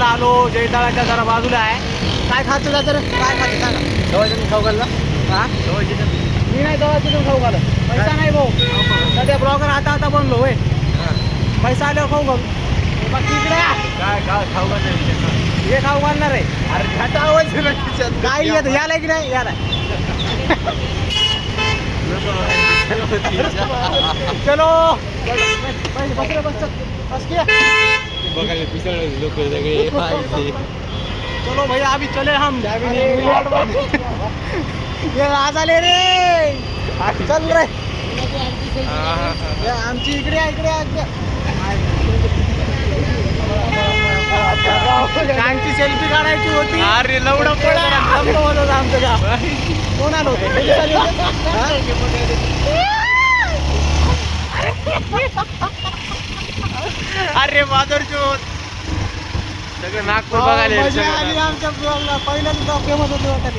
ब्लॉगला आलो. जयताळाच्या जरा बाजूला आहे. काय खायचं जातं रे? काय खायचं सांगा. गव्हाचं खाऊ घालला. हा गव्हाची मी नाही गव्हाचं खाऊ घालत. पैसा नाही भाऊ. सध्या ब्लॉगर आता बनलो होय. पैसा आल्यावर खाऊ घालू. बाकी इकडे काय खाऊ घालणार हे खाऊ घालणार आहे. अरे घाटा आवाज आहे ना खिशात. काय येत याला की नाही याला. चलो बस किया. बघायला पिसळ लोक सगळे पाहिजे. चलो भैया अभी चले हम. ये आज आले रे. चल रे. आमची इकडे त्यांची सेल्फी काढायची होती. अरे लवडा पडा. आमचं गाव कोण आलो. अरे माधुर चोत सगळं नागपूर बघायला मजा आली आमच्या ब्लॉगला. पहिल्यांदा फेमस होते वाटत.